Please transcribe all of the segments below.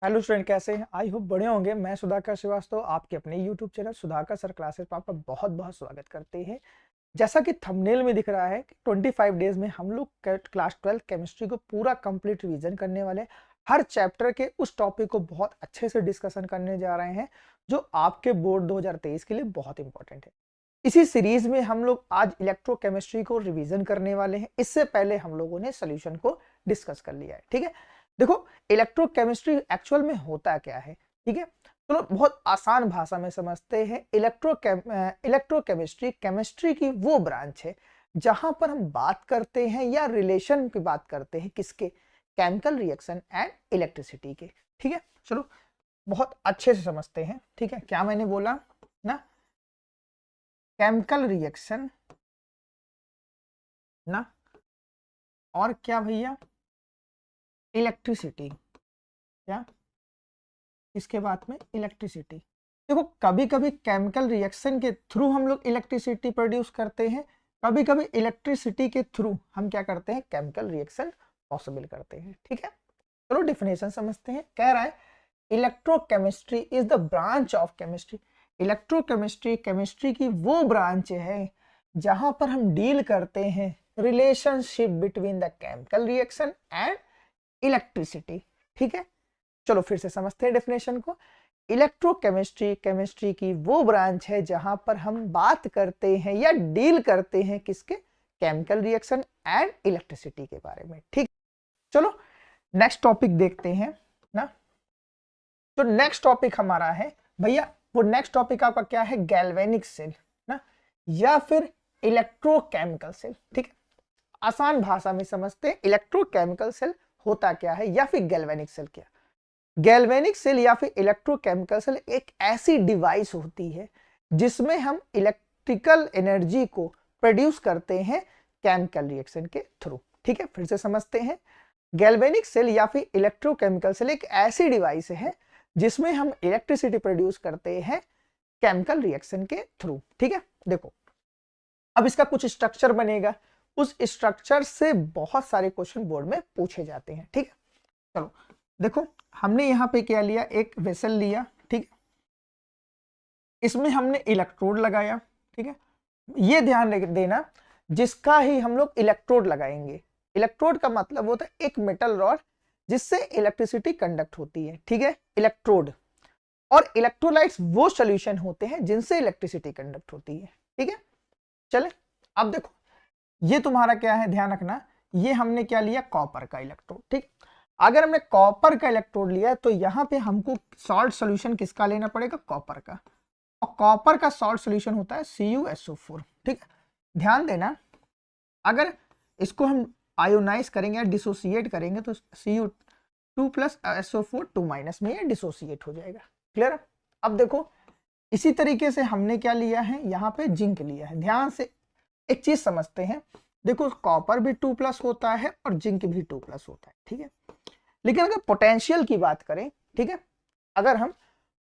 Hello student, कैसे हैं? I hope बड़े होंगे। मैं सुधाकर श्रीवास्तव आपके अपने YouTube channel Sudhakar sir classes पर आपका बहुत बहुत स्वागत करते हैं। जैसा कि थंबनेल में दिख रहा है कि 25 डेज में हम लोग क्लास 12 केमिस्ट्री को पूरा कंप्लीट रिवीजन करने वाले हैं। हर चैप्टर के उस टॉपिक को बहुत अच्छे से डिस्कशन करने जा रहे हैं जो आपके बोर्ड 2023 के लिए बहुत इंपॉर्टेंट है। इसी सीरीज में हम लोग आज इलेक्ट्रोकेमिस्ट्री को रिवीजन करने वाले हैं। इससे पहले हम लोगों ने सोल्यूशन को डिस्कस कर लिया है। ठीक है, देखो इलेक्ट्रोकेमिस्ट्री एक्चुअल में होता क्या है। ठीक है, चलो बहुत आसान भाषा में समझते हैं। इलेक्ट्रोकेमिस्ट्री केमिस्ट्री की वो ब्रांच है जहां पर हम बात करते हैं या रिलेशन की बात करते हैं किसके, केमिकल रिएक्शन एंड इलेक्ट्रिसिटी के। ठीक है, चलो बहुत अच्छे से समझते हैं। ठीक है, क्या मैंने बोला ना, केमिकल रिएक्शन ना, और क्या भैया, इलेक्ट्रिसिटी। क्या इसके बाद में इलेक्ट्रिसिटी। देखो कभी कभी केमिकल रिएक्शन के थ्रू हम लोग इलेक्ट्रिसिटी प्रोड्यूस करते हैं, कभी कभी इलेक्ट्रिसिटी के थ्रू हम क्या करते हैं, केमिकल रिएक्शन पॉसिबल करते हैं। ठीक है, चलो डिफिनेशन समझते हैं। कह रहा है electrochemistry is the branch of chemistry. Electrochemistry chemistry की वो ब्रांच है जहां पर हम डील करते हैं relationship between the chemical reaction and electricity. ठीक है, चलो फिर से समझते हैं डेफिनेशन को। इलेक्ट्रोकेमिस्ट्री केमिस्ट्री की वो ब्रांच है जहां पर हम बात करते हैं या डील करते हैं किसके, केमिकल रिएक्शन एंड इलेक्ट्रिसिटी के बारे में। ठीक, चलो नेक्स्ट टॉपिक देखते हैं ना। तो नेक्स्ट टॉपिक हमारा है भैया, वो नेक्स्ट टॉपिक आपका क्या है, गैल्वेनिक सेल ना, या फिर इलेक्ट्रोकेमिकल सेल। ठीक है, आसान भाषा में समझते हैं इलेक्ट्रोकेमिकल सेल होता क्या है या फिर गैल्वेनिक सेल क्या। गैल्वेनिक सेल या फिर इलेक्ट्रोकेमिकल सेल एक ऐसी डिवाइस होती है जिसमें हम इलेक्ट्रिकल एनर्जी को प्रोड्यूस करते हैं केमिकल रिएक्शन के थ्रू। ठीक है, फिर से समझते हैं। गैल्वेनिक सेल या फिर इलेक्ट्रोकेमिकल सेल एक ऐसी डिवाइस है जिसमें हम इलेक्ट्रिसिटी प्रोड्यूस करते हैं केमिकल रिएक्शन के थ्रू। ठीक है, देखो अब इसका कुछ स्ट्रक्चर बनेगा, उस स्ट्रक्चर से बहुत सारे क्वेश्चन बोर्ड में पूछे जाते हैं। ठीक है, चलो देखो हमने यहाँ पे क्या लिया, एक वेसल लिया। ठीक है, इसमें हमने इलेक्ट्रोड लगाया। ठीक है, ये ध्यान देना जिसका ही हम लोग इलेक्ट्रोड लगाएंगे। इलेक्ट्रोड का मतलब होता है एक मेटल रॉड जिससे इलेक्ट्रिसिटी कंडक्ट होती है। ठीक है, इलेक्ट्रोड। और इलेक्ट्रोलाइट्स वो सॉल्यूशन होते हैं जिनसे इलेक्ट्रिसिटी कंडक्ट होती है। ठीक है, चले अब देखो ये तुम्हारा क्या है, ध्यान रखना, ये हमने क्या लिया, कॉपर का इलेक्ट्रोड। ठीक, अगर हमने कॉपर का इलेक्ट्रोड लिया तो यहां पे हमको सॉल्ट सॉल्यूशन किसका लेना पड़ेगा, कॉपर का। और कॉपर का सॉल्ट सॉल्यूशन होता है CuSO4। ठीक है, ध्यान देना, अगर इसको हम आयोनाइज करेंगे या डिसोसिएट करेंगे तो Cu2+SO4 2- में ये डिसोसिएट हो जाएगा। क्लियर। अब देखो इसी तरीके से हमने क्या लिया है, यहाँ पे जिंक लिया है। ध्यान से एक चीज समझते हैं, देखो कॉपर भी 2+ होता है और जिंक भी 2+ होता है। ठीक है, लेकिन अगर पोटेंशियल की बात करें, ठीक है, अगर हम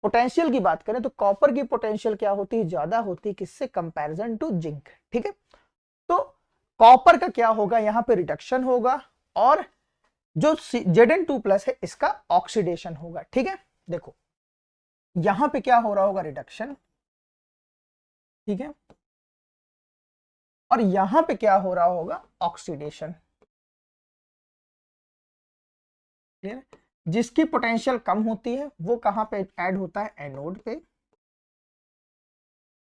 पोटेंशियल की बात करें तो कॉपर की पोटेंशियल क्या होती है, ज्यादा होती है किससे, कंपैरिजन टू जिंक। ठीक है, तो कॉपर का क्या होगा, यहां पे रिडक्शन होगा और जो Zn2+ है इसका ऑक्सीडेशन होगा। ठीक है, देखो यहां पे क्या हो रहा होगा, रिडक्शन। ठीक है, और यहां पे क्या हो रहा होगा, ऑक्सीडेशन। जिसकी पोटेंशियल कम होती है वो कहां पे ऐड होता है, एनोड पे।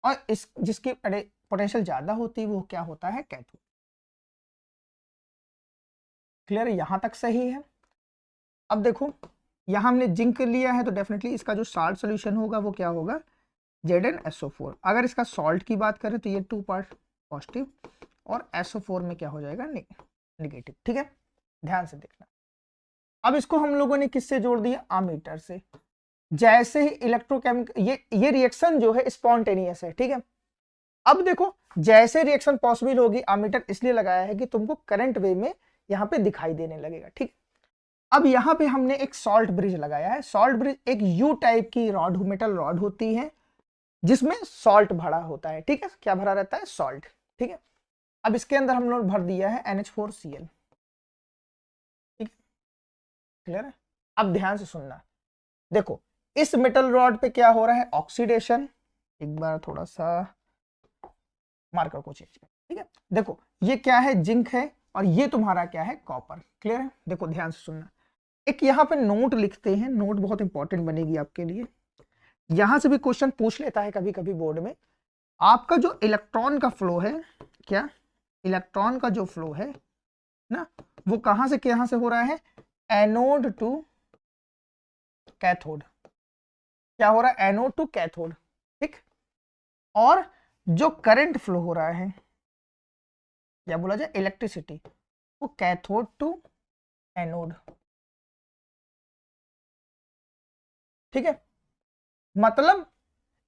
और इस जिसकी पोटेंशियल ज्यादा होती है वो क्या होता है, कैथोड। क्लियर, यहां तक सही है। अब देखो यहां हमने जिंक लिया है तो डेफिनेटली इसका जो साल्ट सोल्यूशन होगा वो क्या होगा, Zn SO4। अगर इसका सॉल्ट की बात करें तो ये 2 पार्ट पॉजिटिव और SO4 में क्या हो जाएगा, नेगेटिव। ठीक है, ध्यान से देखना। अब इसको हम लोगों ने किससे जोड़ दिया, अमीटर से। जैसे ही इलेक्ट्रोकेमिकल ये रिएक्शन जो है स्पॉन्टेनियस है। ठीक है, अब देखो जैसे रिएक्शन पॉसिबल होगी, अमीटर इसलिए लगाया है कि तुमको करंट वे में यहाँ पे दिखाई देने लगेगा। ठीक, अब यहाँ पे हमने एक सॉल्ट ब्रिज लगाया है। सॉल्ट ब्रिज एक यू टाइप की रॉड, मेटल रॉड होती है जिसमें सॉल्ट भरा होता है। ठीक है, क्या भरा रहता है, सॉल्ट। ठीक है, अब इसके अंदर हम लोग भर दिया है NH4Cl। ठीक है, क्लियर है। अब ध्यान से सुनना, देखो इस मेटल रॉड पे क्या हो रहा है, ऑक्सीडेशन। एक बार थोड़ा सा मार्कर को चेंज कर, ठीक है। देखो ये क्या है, जिंक है, और ये तुम्हारा क्या है, कॉपर। क्लियर है? देखो ध्यान से सुनना, एक यहाँ पे नोट लिखते हैं, नोट बहुत इंपॉर्टेंट बनेगी आपके लिए। यहां से भी क्वेश्चन पूछ लेता है कभी कभी बोर्ड में। आपका जो इलेक्ट्रॉन का फ्लो है, क्या इलेक्ट्रॉन का जो फ्लो है ना, वो कहां से हो रहा है, एनोड टू कैथोड। क्या हो रहा है, एनोड टू कैथोड, ठीक। और जो करंट फ्लो हो रहा है, या बोला जाए इलेक्ट्रिसिटी, वो कैथोड टू एनोड, ठीक है। मतलब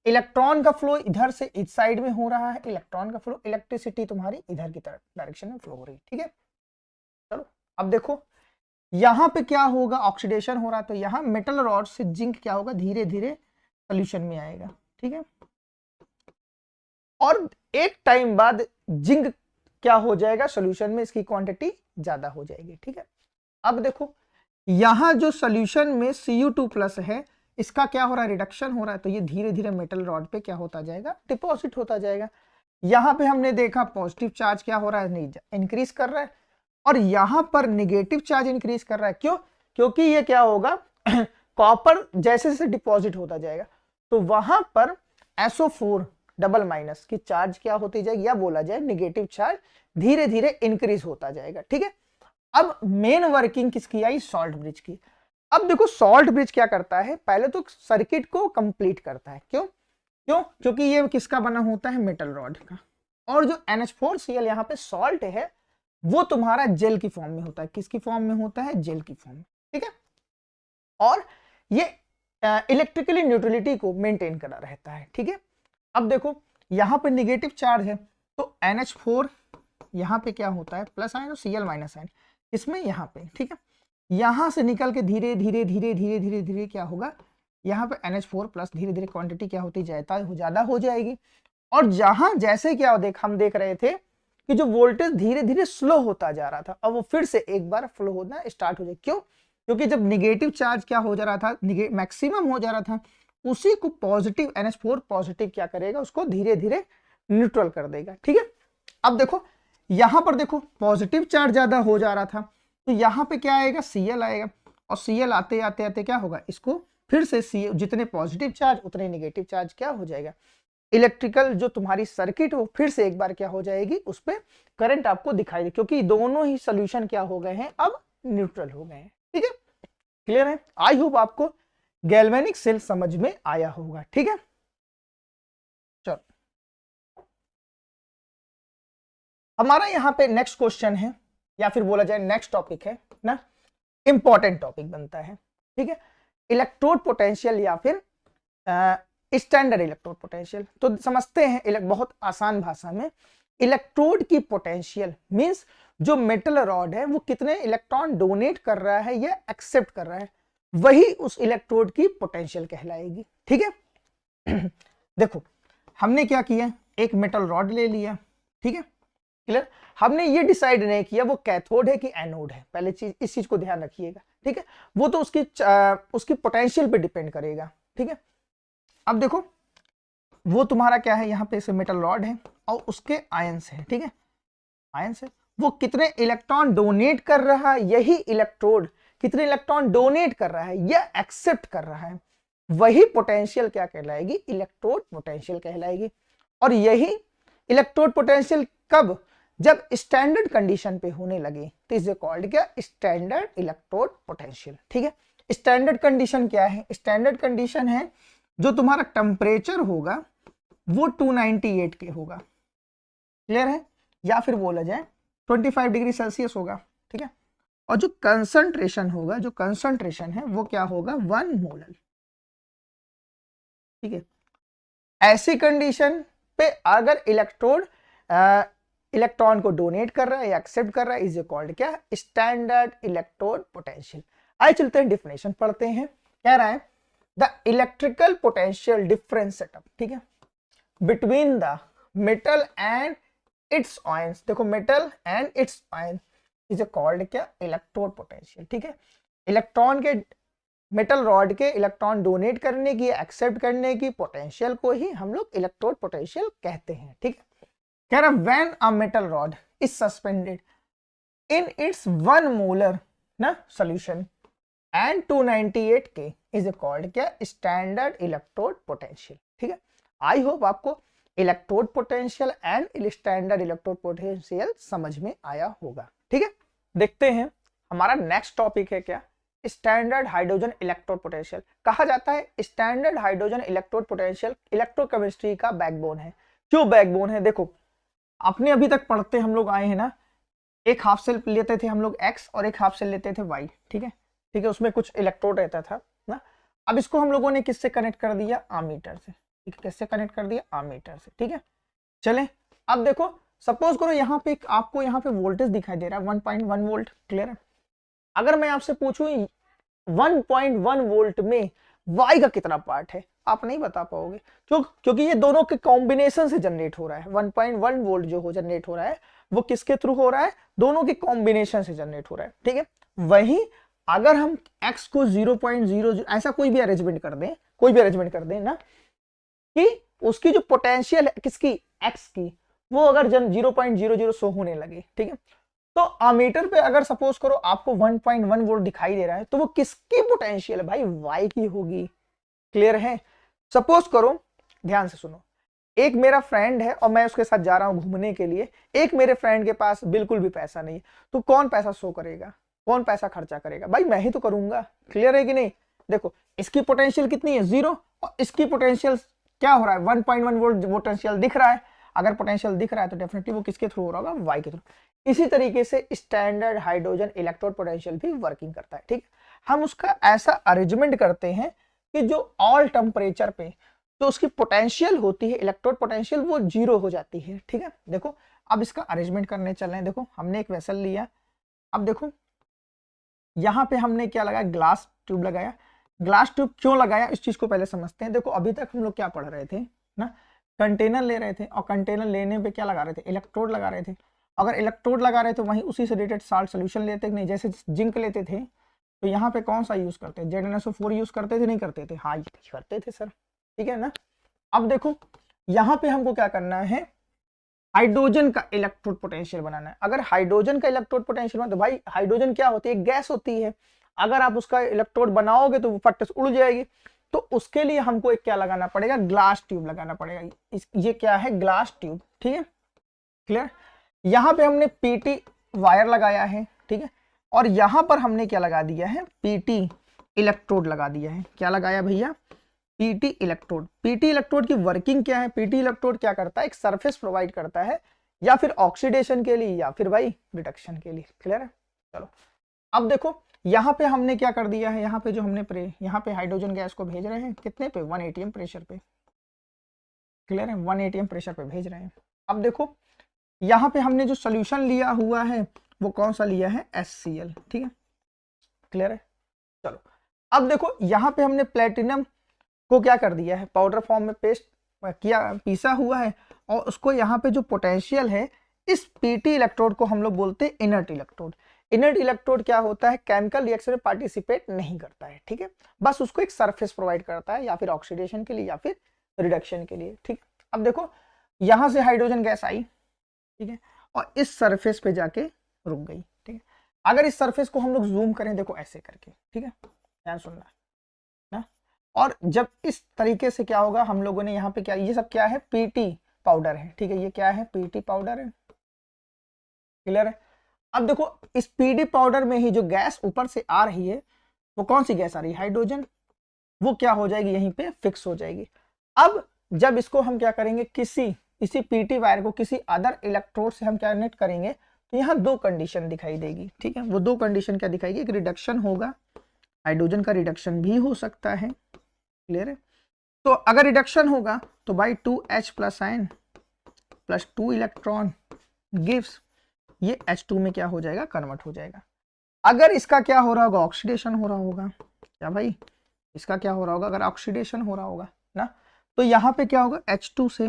इलेक्ट्रॉन का फ्लो इधर से इस साइड में हो रहा है, इलेक्ट्रॉन का फ्लो, इलेक्ट्रिसिटी तुम्हारी इधर की तरफ डायरेक्शन में फ्लो हो रही है, ठीक है। चलो अब देखो यहां पे क्या होगा, ऑक्सीडेशन हो रहा है, तो यहां मेटल रॉड से जिंक क्या होगा, धीरे धीरे सोल्यूशन में आएगा, ठीक है। और एक टाइम बाद जिंक क्या हो जाएगा, सोल्यूशन में इसकी क्वांटिटी ज्यादा हो जाएगी, ठीक है। अब देखो यहां जो सोल्यूशन में Cu2+ है, इसका क्या हो रहा है, रिडक्शन हो रहा है, तो ये धीरे धीरे मेटल रॉड पे क्या होता जाएगा, डिपॉजिट होता जाएगा। यहां पे हमने देखा पॉजिटिव चार्ज क्या हो रहा है, नहीं इंक्रीज कर रहा है, और यहां पर निगेटिव चार्ज इंक्रीज कर रहा है। क्यों? क्योंकि ये क्या होगा कॉपर जैसे जैसे डिपॉजिट होता जाएगा, तो वहां पर SO4 डबल माइनस की चार्ज क्या होती जाएगी, या बोला जाए निगेटिव चार्ज धीरे धीरे इंक्रीज होता जाएगा, ठीक है। अब मेन वर्किंग किसकी आई, सॉल्ट ब्रिज की। अब देखो सॉल्ट ब्रिज क्या करता है, पहले तो सर्किट को कंप्लीट करता है। क्यों? क्योंकि ये किसका बना होता है, मेटल रॉड का। और जो NH4Cl यहाँ पे सॉल्ट है, वो तुम्हारा जेल की फॉर्म में होता है। किसकी फॉर्म में होता है, जेल की फॉर्म में, ठीक है। और ये इलेक्ट्रिकली न्यूट्रलिटी को मेंटेन करा रहता है, ठीक है। अब देखो यहाँ पे निगेटिव चार्ज है, तो NH4 यहाँ पे क्या होता है, प्लस आयन, और Cl माइनस आयन इसमें यहाँ पे, ठीक है। यहां से निकल के धीरे धीरे धीरे धीरे धीरे धीरे क्या होगा, यहाँ पे NH4+ धीरे धीरे क्वांटिटी क्या होती जाता ज्यादा हो जाएगी। और जहां जैसे क्या हम देख रहे थे कि जो वोल्टेज धीरे धीरे स्लो होता जा रहा था, अब वो फिर से एक बार फ्लो होना स्टार्ट हो जाए। क्यों? क्योंकि जब निगेटिव चार्ज क्या हो जा रहा था, मैक्सिमम हो जा रहा था, उसी को पॉजिटिव NH4 पॉजिटिव क्या करेगा, उसको धीरे धीरे न्यूट्रल कर देगा, ठीक है। अब देखो यहां पर देखो पॉजिटिव चार्ज ज्यादा हो जा रहा था, तो यहां पे क्या आएगा, Cl आएगा, और Cl आते आते आते क्या होगा, इसको फिर से जितने पॉजिटिव चार्ज उतने नेगेटिव चार्ज क्या हो जाएगा, इलेक्ट्रिकल जो तुम्हारी सर्किट वो फिर से एक बार क्या हो जाएगी, उस पर करंट आपको दिखाई दे, क्योंकि दोनों ही सोल्यूशन क्या हो गए हैं, अब न्यूट्रल हो गए हैं, ठीक है। क्लियर है? आई होप आपको गैल्वेनिक सेल समझ में आया होगा, ठीक है। चलो हमारा यहाँ पे नेक्स्ट क्वेश्चन है, या फिर बोला जाए नेक्स्ट टॉपिक है ना, इंपॉर्टेंट टॉपिक बनता है, ठीक है। इलेक्ट्रोड पोटेंशियल या फिर स्टैंडर्ड इलेक्ट्रोड पोटेंशियल। तो समझते हैं बहुत आसान भाषा में, इलेक्ट्रोड की पोटेंशियल मींस जो मेटल रॉड है वो कितने इलेक्ट्रॉन डोनेट कर रहा है या एक्सेप्ट कर रहा है, वही उस इलेक्ट्रोड की पोटेंशियल कहलाएगी, ठीक है। देखो हमने क्या किया, एक मेटल रॉड ले लिया, ठीक है, क्लियर। हमने ये डिसाइड नहीं किया वो कैथोड है कि एनोड है, पहले चीज इस चीज को ध्यान रखिएगा, ठीक है। वो तो उसकी पोटेंशियल पे डिपेंड करेगा, ठीक है। अब देखो वो तुम्हारा क्या है, यहाँ पे से मेटल रॉड है और उसके आयंस है, ठीक है, आयंस है, वो कितने इलेक्ट्रॉन डोनेट कर रहा है, यही इलेक्ट्रोड कितने इलेक्ट्रॉन डोनेट कर रहा है या एक्सेप्ट कर रहा है, वही पोटेंशियल क्या कहलाएगी, इलेक्ट्रोड पोटेंशियल कहलाएगी। और यही इलेक्ट्रोड पोटेंशियल कब, जब स्टैंडर्ड कंडीशन पे होने लगे तो इसे कॉल्ड क्या, स्टैंडर्ड इलेक्ट्रोड पोटेंशियल, ठीक है। स्टैंडर्ड कंडीशन क्या है, स्टैंडर्ड कंडीशन है जो तुम्हारा टेम्परेचर होगा वो 298 के होगा, क्लियर है, या फिर बोला जाए 25 डिग्री सेल्सियस होगा, ठीक है। और जो कंसंट्रेशन होगा, जो कंसंट्रेशन है वो क्या होगा, 1 मोलर, ठीक है। ऐसी कंडीशन पे अगर इलेक्ट्रोड इलेक्ट्रॉन को डोनेट कर रहा है या एक्सेप्ट कर रहा है, इज कॉल्ड क्या, स्टैंडर्ड इलेक्ट्रोड पोटेंशियल। आइए चलते हैं डिफिनेशन पढ़ते हैं। कह रहा है the electrical potential difference setup, ठीक है, between the metal and its ions. देखो metal and its ions is called क्या, इलेक्ट्रोड पोटेंशियल, ठीक है। इलेक्ट्रॉन के मेटल रॉड के इलेक्ट्रॉन डोनेट करने की, एक्सेप्ट करने की पोटेंशियल को ही हम लोग इलेक्ट्रोड पोटेंशियल कहते हैं। ठीक है, कह रहा when a metal rod is suspended in its 1 molar ना solution and 298 K is called क्या, स्टैंडर्ड इलेक्ट्रोड पोटेंशियल। ठीक है, आई होप आपको electrode potential and standard electrode potential समझ में आया होगा। ठीक है, देखते हैं हमारा नेक्स्ट टॉपिक है क्या, स्टैंडर्ड हाइड्रोजन इलेक्ट्रोड पोटेंशियल। कहा जाता है standard hydrogen electrode potential electrochemistry का बैकबोन है। क्यों बैकबोन है, देखो अपने अभी तक पढ़ते हम लोग आए हैं ना, एक हाफ सेल लेते थे हम लोग x और एक हाफ सेल लेते थे y। ठीक है, ठीक है, उसमें कुछ इलेक्ट्रोड रहता था ना। अब इसको हम लोगों ने किससे कनेक्ट कर दिया, अमीटर से। ठीक है, किससे कनेक्ट कर दिया, अमीटर से। ठीक है, चले अब देखो सपोज करो यहाँ पे आपको यहाँ पे वोल्टेज दिखाई दे रहा है 1.1 वोल्ट। क्लियर है, अगर मैं आपसे पूछूं 1.1 वोल्ट में y का कितना पार्ट है, आप नहीं बता पाओगे, क्योंकि ये दोनों के कॉम्बिनेशन से जनरेट हो रहा है। 1.1 वोल्ट जो हो जनरेट हो रहा है वो किसके थ्रू हो रहा है, दोनों के कॉम्बिनेशन से जनरेट हो रहा है। ठीक है, वही अगर हम x को 0.00 ऐसा कोई भी अरेंजमेंट कर दें, कोई भी अरेंजमेंट कर दें ना, कि उसकी जो पोटेंशियल है किसकी, x की, वो अगर 0.00 शो होने लगे, ठीक है, तो अमीटर पे अगर सपोज करो आपको 1.1 वोल्ट दिखाई दे रहा है, तो वो किसकी पोटेंशियल है भाई, y की होगी। क्लियर है, सपोज करो, ध्यान से सुनो, एक मेरा फ्रेंड है और मैं उसके साथ जा रहा हूं घूमने के लिए, एक मेरे फ्रेंड के पास बिल्कुल भी पैसा नहीं, तो कौन पैसा शो करेगा, कौन पैसा खर्चा करेगा, भाई मैं ही तो करूंगा। क्लियर है कि नहीं, देखो इसकी पोटेंशियल कितनी है 0 और इसकी पोटेंशियल क्या हो रहा है 1.1 वोल्ट पोटेंशियल दिख रहा है। अगर पोटेंशियल दिख रहा है तो डेफिनेटली वो किसके थ्रू हो रहा होगा, y के थ्रू। इसी तरीके से स्टैंडर्ड हाइड्रोजन इलेक्ट्रोड पोटेंशियल भी वर्किंग करता है। ठीक, हम उसका ऐसा अरेंजमेंट करते हैं कि जो ऑल टेम्परेचर पे तो उसकी पोटेंशियल होती है, इलेक्ट्रोड पोटेंशियल, वो 0 हो जाती है। ठीक है, देखो अब इसका अरेंजमेंट करने चल रहे हैं। देखो हमने एक वेसल लिया, अब देखो यहाँ पे हमने क्या लगाया, ग्लास ट्यूब लगाया। ग्लास ट्यूब क्यों लगाया इस चीज को पहले समझते हैं। देखो अभी तक हम लोग क्या पढ़ रहे थे ना, कंटेनर ले रहे थे और कंटेनर लेने पे क्या लगा रहे थे, इलेक्ट्रोड लगा रहे थे। अगर इलेक्ट्रोड लगा रहे थे वहीं उसी से रिलेटेड साल्ट सोल्यूशन लेते नहीं, जैसे जिंक लेते थे तो यहाँ पे कौन सा यूज करते हैं, ZnSO4 यूज करते थे, नहीं करते थे, हाँ करते थे सर। ठीक है ना, अब देखो यहाँ पे हमको क्या करना है, हाइड्रोजन का इलेक्ट्रोड पोटेंशियल बनाना है। अगर हाइड्रोजन का इलेक्ट्रोड पोटेंशियल बना तो भाई हाइड्रोजन क्या होती है, गैस होती है, अगर आप उसका इलेक्ट्रोड बनाओगे तो वो फट से उड़ जाएगी। तो उसके लिए हमको एक क्या लगाना पड़ेगा, ग्लास ट्यूब लगाना पड़ेगा। ये क्या है, ग्लास ट्यूब। ठीक है, क्लियर, यहाँ पे हमने पीटी वायर लगाया है। ठीक है, और यहाँ पर हमने क्या लगा दिया है, पीटी इलेक्ट्रोड लगा दिया है। क्या लगाया भैया, पीटी इलेक्ट्रोड। पीटी इलेक्ट्रोड की वर्किंग क्या है, पीटी इलेक्ट्रोड क्या करता है, एक सरफेस प्रोवाइड करता है, या फिर ऑक्सीडेशन के लिए या फिर भाई रिडक्शन के लिए। क्लियर है, चलो अब देखो यहाँ पे हमने क्या कर दिया है, यहाँ पे जो हमने यहाँ पे हाइड्रोजन गैस को भेज रहे हैं कितने पे, 1 atm प्रेशर पे। क्लियर है, 1 atm प्रेशर पे भेज रहे हैं। अब देखो यहाँ पे हमने जो सोल्यूशन लिया हुआ है वो कौन सा लिया है, HCl। ठीक है, क्लियर है, चलो अब देखो यहाँ पे हमने प्लेटिनम को क्या कर दिया है, पाउडर फॉर्म में पेस्ट किया, पीसा हुआ है, और उसको यहाँ पे जो पोटेंशियल है, इस पीटी इलेक्ट्रोड को हम लोग बोलते हैं इनर्ट इलेक्ट्रोड। इनर्ट इलेक्ट्रोड क्या होता है, केमिकल रिएक्शन में पार्टिसिपेट नहीं करता है। ठीक है, बस उसको एक सरफेस प्रोवाइड करता है, या फिर ऑक्सीडेशन के लिए या फिर रिडक्शन के लिए। ठीक, अब देखो यहाँ से हाइड्रोजन गैस आई, ठीक है, और इस सरफेस पे जाके रुक गई। ठीक है, अगर इस सरफेस को हम लोग जूम करें, देखो ऐसे करके, ठीक है, ध्यान सुनना ना, और जब इस तरीके से क्या होगा, हम लोगों ने यहाँ पे क्या, ये सब क्या है, पीटी पाउडर है। ठीक है, ये क्या है, पीटी पाउडर है। क्लियर है, अब देखो इस पीटी पाउडर में ही जो गैस ऊपर से आ रही है वो कौन सी गैस आ रही है, हाइड्रोजन, वो क्या हो जाएगी, यहीं पे फिक्स हो जाएगी। अब जब इसको हम क्या करेंगे, इसी पीटी वायर को किसी अदर इलेक्ट्रोड से हम क्या कनेक्ट करेंगे, तो यहाँ 2 कंडीशन दिखाई देगी। ठीक है, वो 2 कंडीशन क्या दिखाएगी, एक रिडक्शन होगा, हाइड्रोजन का रिडक्शन भी हो सकता है। क्लियर है, तो अगर रिडक्शन होगा तो भाई 2H plus ion plus 2 electron gives, ये H2 में क्या हो जाएगा, कन्वर्ट हो जाएगा। अगर इसका क्या हो रहा होगा, ऑक्सीडेशन हो रहा होगा, क्या भाई इसका क्या हो रहा होगा, अगर ऑक्सीडेशन हो रहा होगा ना, तो यहाँ पे क्या होगा, H2 से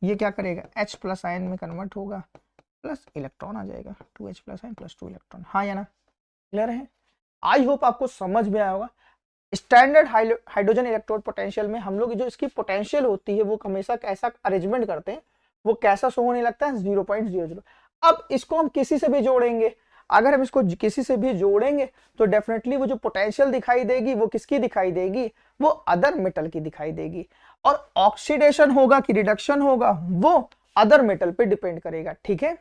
ये क्या करेगा, H प्लस आयन में कन्वर्ट होगा, प्लस इलेक्ट्रॉन आ जाएगा, 2H plus ion plus 2 electron. हाँ या ना, क्लियर है, आई होप आपको समझ में आया होगा। स्टैंडर्ड हाइड्रोजन इलेक्ट्रोड पोटेंशियल में हम लोग जो इसकी पोटेंशियल होती है वो हमेशा कैसा अरेंजमेंट करते हैं, वो कैसा शो होने लगता है 0.00। अब इसको हम किसी से भी जोड़ेंगे, अगर हम इसको किसी से भी जोड़ेंगे तो डेफिनेटली वो जो पोटेंशियल दिखाई देगी वो किसकी दिखाई देगी, वो अदर मेटल की दिखाई देगी। और ऑक्सीडेशन होगा कि रिडक्शन होगा वो अदर मेटल पे डिपेंड करेगा। ठीक है,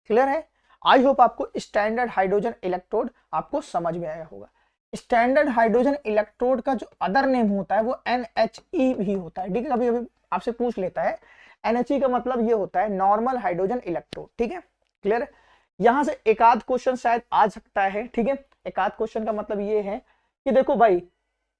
क्लियर है। आई होप आपको स्टैंडर्ड हाइड्रोजन इलेक्ट्रोड आपको समझ में आया होगा। स्टैंडर्ड हाइड्रोजन इलेक्ट्रोड का जो अदर नेम होता है वो NHE भी होता है। ठीक है, कभी कभी आपसे पूछ लेता है, NHE का मतलब ये होता है नॉर्मल हाइड्रोजन इलेक्ट्रोड। ठीक है, क्लियर। यहां से एक आध क्वेश्चन शायद आ सकता है। ठीक है, एक आध क्वेश्चन का मतलब ये है कि देखो भाई,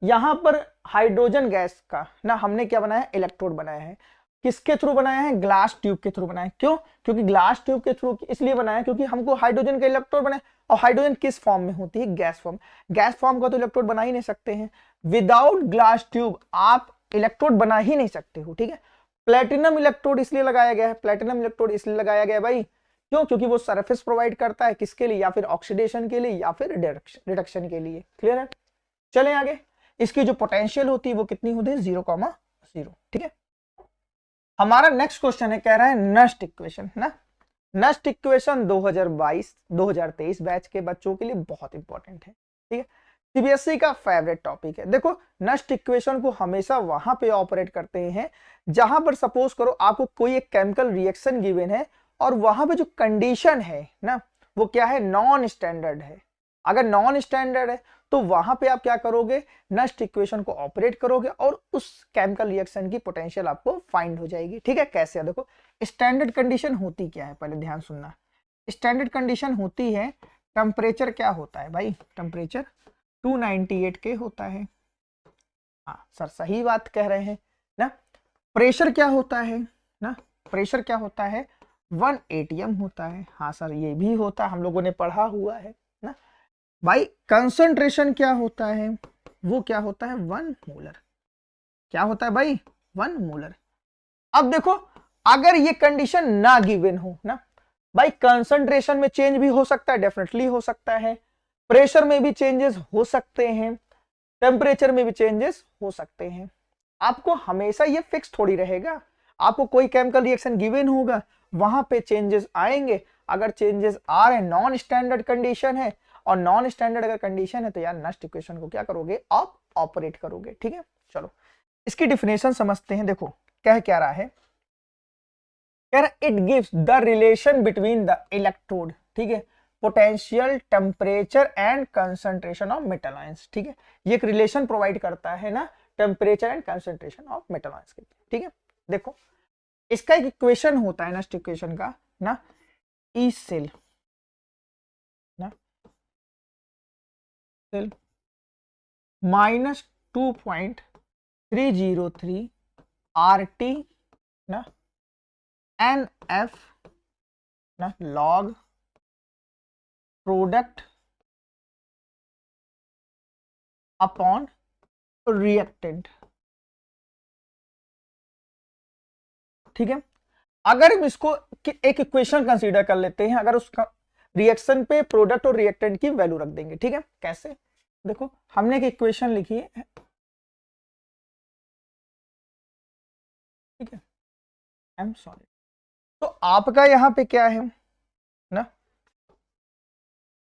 यहां पर हाइड्रोजन गैस का ना हमने क्या बनाया, इलेक्ट्रोड बनाया है। किसके थ्रू बनाया है, ग्लास ट्यूब के थ्रू बनाया है। क्यों, क्योंकि ग्लास ट्यूब के थ्रू इसलिए बनाया क्योंकि हमको हाइड्रोजन का इलेक्ट्रोड बनाए, और हाइड्रोजन किस फॉर्म में होती है, गैस फॉर्म। गैस फॉर्म का तो इलेक्ट्रोड बना ही नहीं सकते हैं, विदाउट ग्लास ट्यूब आप इलेक्ट्रोड बना ही नहीं सकते हो। ठीक है, प्लेटिनम इलेक्ट्रोड इसलिए लगाया गया है, प्लेटिनम इलेक्ट्रोड इसलिए लगाया गया है भाई, क्यों, क्योंकि वो सरफेस प्रोवाइड करता है किसके लिए, या फिर ऑक्सीडेशन के लिए या फिर रिडक्शन के लिए। क्लियर है, चलें आगे। इसकी जो पोटेंशियल होती है वो कितनी होती है, 0,0। ठीक है, हमारा नेक्स्ट क्वेश्चन है, कह रहा है नस्ट इक्वेशन ना। नस्ट इक्वेशन 2022-2023 बैच के बच्चों के लिए बहुत इंपॉर्टेंट है। ठीक है, सीबीएसई का फेवरेट टॉपिक है। देखो, नस्ट इक्वेशन को हमेशा वहां पे ऑपरेट करते हैं जहां पर सपोज करो आपको कोई एक केमिकल रिएक्शन गिवन है और वहां पे जो कंडीशन है ना वो क्या है, नॉन स्टैंडर्ड है। अगर नॉन स्टैंडर्ड है तो वहां पे आप क्या करोगे, नस्ट इक्वेशन को ऑपरेट करोगे और उस केमिकल रिएक्शन की पोटेंशियल आपको फाइंड हो जाएगी। ठीक है, कैसे, देखो स्टैंडर्ड कंडीशन होती क्या है, पहले ध्यान सुनना। स्टैंडर्ड कंडीशन होती है, टेम्परेचर क्या होता है भाई, टेम्परेचर 298 के होता है। हाँ सर, सही बात कह रहे हैं ना। प्रेशर क्या होता है ना, प्रेशर क्या होता है, 1 atm होता है। हाँ सर, ये भी होता है, हम लोगों ने पढ़ा हुआ है ना भाई। कंसंट्रेशन क्या होता है, वो क्या होता है, 1 मोलर। क्या होता है भाई, 1 मोलर। अब देखो, अगर ये कंडीशन ना गिवन हो ना भाई, कंसंट्रेशन में चेंज भी हो सकता है, डेफिनेटली हो सकता है, प्रेशर में भी चेंजेस हो सकते हैं, टेम्परेचर में भी चेंजेस हो सकते हैं। आपको हमेशा ये फिक्स थोड़ी रहेगा, आपको कोई केमिकल रिएक्शन गिवन होगा वहां पे चेंजेस आएंगे। अगर चेंजेस आ रहे हैं, नॉन स्टैंडर्ड कंडीशन है, और नॉन स्टैंडर्ड अगर कंडीशन है तो यार नस्ट इक्वेशन को क्या करोगे, आप ऑपरेट करोगे। ठीक है, चलो इसकी डिफिनेशन समझते हैं। देखो क्या रहा है, कह रहा it gives the relation between the electrode, ठीक है, potential, temperature and concentration of metal ions. ठीक है, ये एक रिलेशन प्रोवाइड करता है ना temperature and concentration of metal ions के। ठीक है, देखो इसका एक इक्वेशन होता है नस्ट इक्वेशन का ना, ई सेल ना, सेल -2.303 RT ना NF ना log प्रोडक्ट अपॉन रिएक्टेंट। ठीक है, अगर हम इसको एक इक्वेशन कंसीडर कर लेते हैं, अगर उसका रिएक्शन पे प्रोडक्ट और रिएक्टेंट की वैल्यू रख देंगे। ठीक है, कैसे, देखो हमने एक इक्वेशन लिखी है, ठीक है, आई एम सॉरी। तो आपका यहां पे क्या है ना,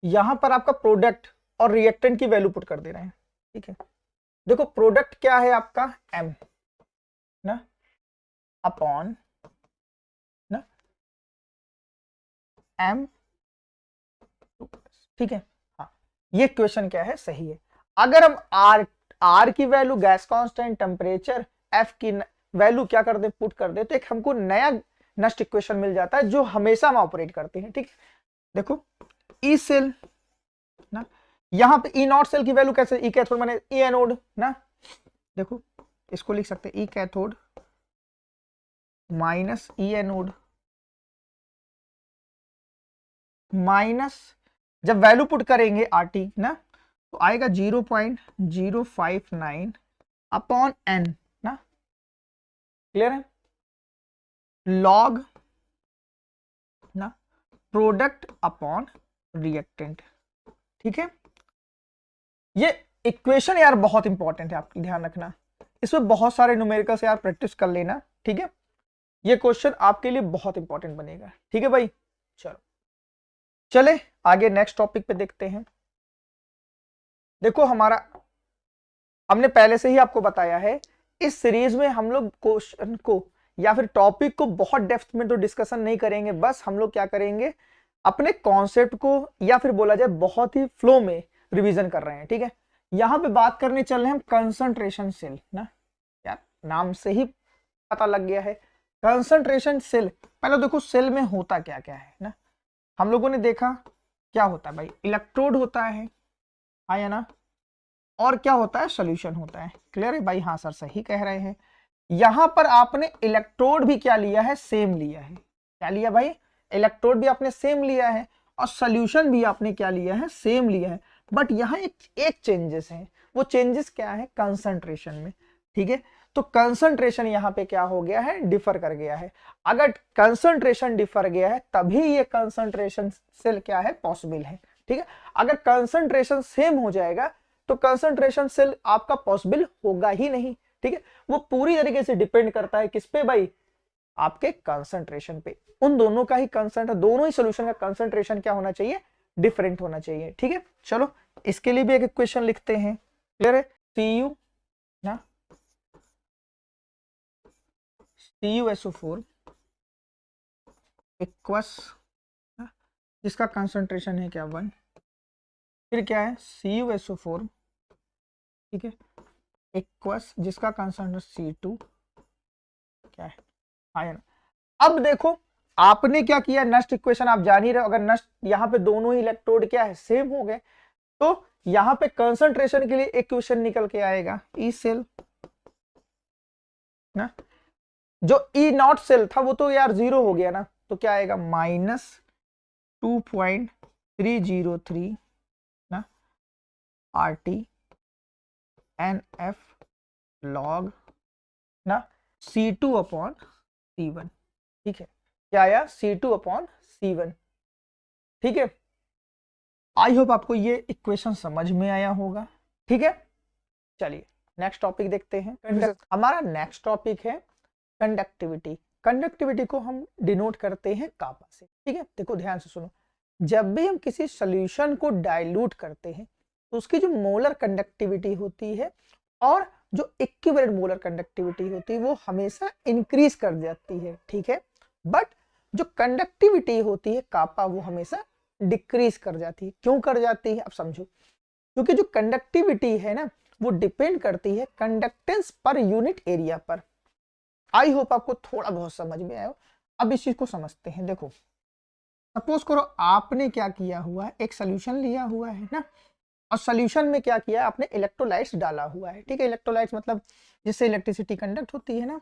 यहां पर आपका प्रोडक्ट और रिएक्टेंट की वैल्यू पुट कर दे रहे हैं। ठीक है, देखो प्रोडक्ट क्या है आपका M ना अपॉन ना M। ठीक है, हाँ ये क्वेश्चन क्या है, सही है। अगर हम R की value, gas constant, temperature, F की वैल्यू क्या कर दे, पुट कर दे, तो एक हमको नया नस्ट इक्वेशन मिल जाता है जो हमेशा हम ऑपरेट करते हैं। ठीक, देखो ई सेल ना, यहां पे ई नॉट सेल की वैल्यू कैसे, ई कैथोड माने ई एनोड ना, देखो इसको लिख सकते हैं ई कैथोड माइनस ई एनोड, माइनस जब वैल्यू पुट करेंगे RT ना तो आएगा 0.059 अपॉन N ना, क्लियर है, लॉग ना प्रोडक्ट अपॉन रिएक्टेंट। ठीक है, ये इक्वेशन यार बहुत इंपॉर्टेंट है, आपकी ध्यान रखना, इसमें बहुत सारे न्यूमेरिकल्स यार प्रैक्टिस कर लेना, ठीक है। ये क्वेश्चन आपके लिए बहुत इंपॉर्टेंट बनेगा, ठीक है भाई। चलो चले आगे नेक्स्ट टॉपिक पे देखते हैं। देखो हमने पहले से ही आपको बताया है, इस सीरीज में हम लोग क्वेश्चन को या फिर टॉपिक को बहुत डेप्थ में तो डिस्कशन नहीं करेंगे, बस हम लोग क्या करेंगे, अपने कॉन्सेप्ट को या फिर बोला जाए बहुत ही फ्लो में रिवीजन कर रहे हैं, ठीक है। यहां पे बात करने चल रहे हैं हम कंसंट्रेशन सेल ना, यार नाम से ही पता लग गया है कंसंट्रेशन सेल। पहले देखो सेल में होता क्या क्या है ना, हम लोगों ने देखा क्या होता है भाई, इलेक्ट्रोड होता है, हाँ या ना, और क्या होता है, सोल्यूशन होता है। क्लियर है भाई, हाँ सर सही कह रहे हैं। यहां पर आपने इलेक्ट्रोड भी क्या लिया है, सेम लिया है। क्या लिया भाई, इलेक्ट्रोड भी आपने सेम लिया है और सोल्यूशन भी आपने क्या लिया है, सेम लिया है। बट यहाँ एक चेंजेस है, वो चेंजेस क्या है, कंसंट्रेशन में, ठीक है। तो कंसंट्रेशन यहाँ पे क्या हो गया है, डिफर कर गया है। अगर कंसंट्रेशन डिफर गया है तभी ये कंसंट्रेशन सेल क्या है, पॉसिबल है, ठीक है। अगर कंसंट्रेशन सेम हो जाएगा तो कंसंट्रेशन सेल आपका पॉसिबल होगा ही नहीं, ठीक है। वो पूरी तरीके से डिपेंड करता है किस पे भाई, आपके कंसंट्रेशन पे। उन दोनों का ही कंसंट्रेशन, दोनों ही सॉल्यूशन का कंसंट्रेशन क्या होना चाहिए, डिफरेंट होना चाहिए, ठीक है। चलो इसके लिए भी एक इक्वेशन लिखते हैं। क्लियर है, Cu ना, CuSO4 इक्वस, जिसका कंसंट्रेशन है क्या 1, फिर क्या है CuSO4, ठीक है, इक्वस जिसका कंसंट्रेशन C2 क्या है, आयन। अब देखो आपने क्या किया, नेक्स्ट इक्वेशन आप जान ही रहे हो, अगर नेक्स्ट यहाँ पे दोनों ही इलेक्ट्रोड क्या है, सेम हो गए, तो यहाँ पे कंसंट्रेशन के लिए इक्वेशन निकल के आएगा, ई सेल ना, जो ई नॉट सेल था वो तो यार 0 हो गया ना, तो क्या आएगा -2.303 ना RT NF log ना C2/C1, ठीक है। क्या आया, C2/C1, ठीक है। आई होप आपको ये इक्वेशन समझ में आया होगा, ठीक है। चलिए नेक्स्ट टॉपिक देखते हैं। हमारा नेक्स्ट टॉपिक है कंडक्टिविटी। कंडक्टिविटी को हम डिनोट करते हैं कापा से, ठीक है। देखो ध्यान से सुनो, जब भी हम किसी सॉल्यूशन को डाइल्यूट करते हैं तो उसकी जो मोलर कंडक्टिविटी होती है और जो इक्विवेलेंट मोलर कंडक्टिविटी होती है वो हमेशा इंक्रीज कर जाती है, ठीक है। बट जो कंडक्टिविटी होती है कापा, वो हमेशा डिक्रीज कर जाती है। क्यों कर जाती है, अब समझो, क्योंकि जो कंडक्टिविटी है ना वो डिपेंड करती है कंडक्टेंस पर यूनिट एरिया पर। आई होप आपको थोड़ा बहुत समझ में आया हो। अब इस चीज को समझते हैं। देखो सपोज करो आपने क्या किया हुआ है, एक सोल्यूशन लिया हुआ है ना, और सोल्यूशन में क्या किया आपने, इलेक्ट्रोलाइट्स डाला हुआ है, ठीक है। इलेक्ट्रोलाइट्स मतलब जिससे इलेक्ट्रिसिटी कंडक्ट होती है ना।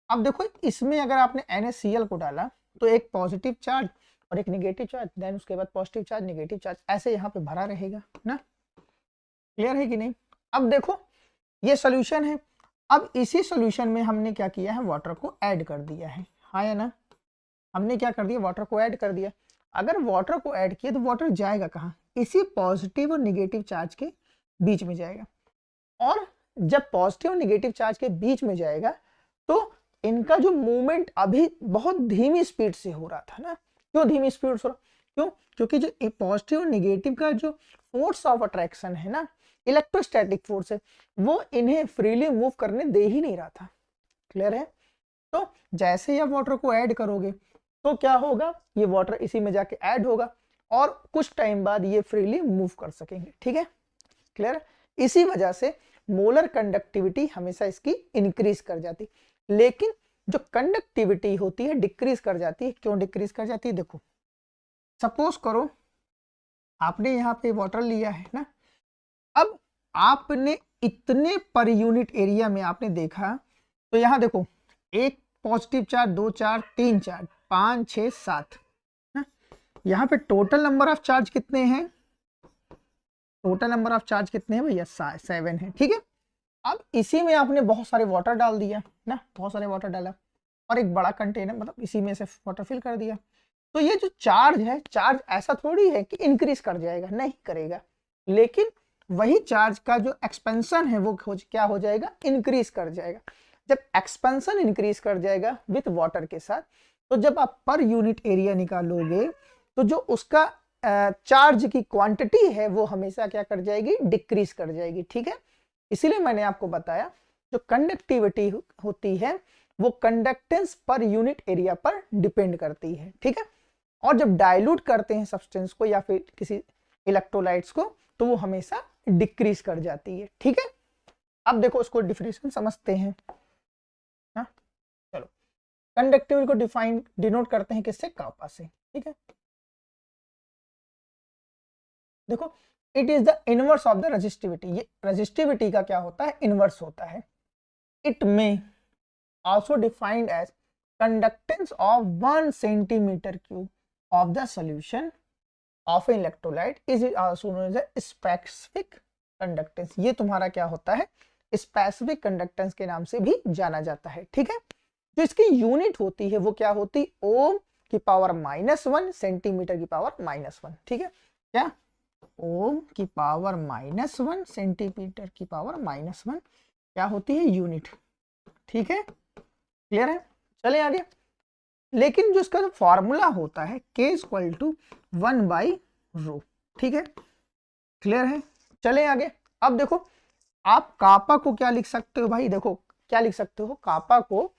अब देखो इसमें अगर आपने NaCl को डाला तो एक पॉजिटिव चार्ज और एक नेगेटिव चार्ज, देन उसके बाद पॉजिटिव चार्ज नेगेटिव चार्ज ऐसे यहाँ पे भरा रहेगा ना। क्लियर है कि नहीं। अब देखो ये सोल्यूशन है, अब इसी सोल्यूशन में हमने क्या किया है, वाटर को ऐड कर दिया है, हाँ या ना। हमने क्या कर दिया, वाटर को ऐड कर दिया। अगर वाटर को ऐड किया तो वाटर जाएगा कहाँ, इसी पॉजिटिव और निगेटिव चार्ज के बीच में जाएगा। और जब पॉजिटिव और निगेटिव चार्ज के बीच में जाएगा तो इनका जो मूवमेंट अभी बहुत धीमी स्पीड से हो रहा था ना। क्यों धीमी स्पीड से हो रहा, क्यों, क्योंकि जो पॉजिटिव और निगेटिव का जो फोर्स ऑफ अट्रैक्शन है ना, इलेक्ट्रोस्टैटिक फोर्स है, वो इन्हें फ्रीली मूव करने दे ही नहीं रहा था। क्लियर है। तो जैसे ही आप वाटर को ऐड करोगे तो क्या होगा, ये वाटर इसी में जाके ऐड होगा और कुछ टाइम बाद ये फ्रीली मूव कर सकेंगे, ठीक है। क्लियर। इसी वजह से मोलर कंडक्टिविटी हमेशा इसकी इंक्रीज कर जाती, लेकिन जो कंडक्टिविटी होती है डिक्रीज कर जाती है। क्यों डिक्रीज कर जाती है, देखो सपोज करो आपने यहाँ पे वाटर लिया है ना, अब आपने इतने पर यूनिट एरिया में आपने देखा तो यहाँ देखो एक पॉजिटिव चार्ज, 2 चार्ज, 3 चार्ज, 5 6 7, यहाँ पे टोटल नंबर ऑफ चार्ज कितने हैं, टोटल नंबर ऑफ चार्ज कितने हैं भैया, 7 है, ठीक है। अब इसी में आपने बहुत सारे वाटर डाल दिया ना, बहुत सारे वाटर डाला और एक बड़ा कंटेनर मतलब इसी में से वाटर फिल कर दिया। तो ये जो चार्ज है, चार्ज ऐसा थोड़ी है कि इंक्रीज कर जाएगा, नहीं करेगा, लेकिन वही चार्ज का जो एक्सपेंशन है वो क्या हो जाएगा, इंक्रीज कर जाएगा। जब एक्सपेंशन इंक्रीज कर जाएगा विथ वाटर के साथ, तो जब आप पर यूनिट एरिया निकालोगे तो जो उसका चार्ज की क्वांटिटी है वो हमेशा क्या कर जाएगी, डिक्रीज कर जाएगी। ठीक है, इसीलिए मैंने आपको बताया जो कंडक्टिविटी होती है वो कंडक्टेंस पर यूनिट एरिया पर डिपेंड करती है। ठीक है, और जब डाइल्यूट करते हैं सब्सटेंस को या फिर किसी इलेक्ट्रोलाइट्स को तो वो हमेशा डिक्रीज कर जाती है। ठीक है, अब देखो इसको डिफरेंशिएशन समझते हैं। हाँ चलो, कंडक्टिविटी को डिनोट करते हैं किससे, कापा से। ठीक है, देखो it is the inverse of the resistivity, ये रेजिस्टिविटी का क्या होता है, इनवर्स होता है। इट में also defined as conductance of 1 centimeter cube of the solution of an electrolyte is also known as a specific conductance। ये तुम्हारा क्या होता है, स्पेसिफिक कंडक्टेंस के नाम से भी जाना जाता है। ठीक है, जो इसकी यूनिट होती है वो क्या होती, ओम की पावर -1 सेंटीमीटर की पावर -1। ठीक है, क्या ओम की पावर -1 सेंटीमीटर की पावर -1 क्या होती है, यूनिट। ठीक है, क्लियर है, चले आगे। लेकिन जो इसका जो फॉर्मूला होता है K = 1/ρ। ठीक है, क्लियर है, चले आगे। अब देखो आप कापा को क्या लिख सकते हो भाई, देखो क्या लिख सकते हो कापा को,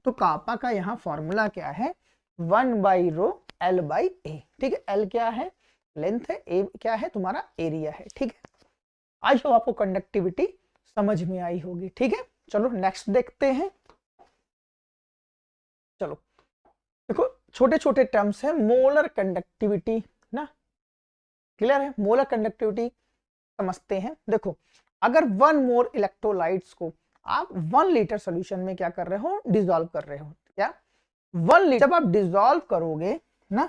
तो कापा का यहाँ फॉर्मूला क्या है, 1/ρ L/A। ठीक है, L क्या है, लेंथ है, A क्या है, तुम्हारा एरिया है। ठीक है, आज तो आपको कंडक्टिविटी समझ में आई होगी। ठीक है, चलो नेक्स्ट देखते हैं। चलो देखो छोटे छोटे टर्म्स है, मोलर कंडक्टिविटी ना, क्लियर है, मोलर कंडक्टिविटी समझते हैं। देखो अगर 1 मोल इलेक्ट्रोलाइट्स को आप 1 लीटर सोल्यूशन में क्या कर रहे हो, डिसॉल्व कर रहे हो, क्या 1 लीटर जब आप डिसॉल्व करोगे ना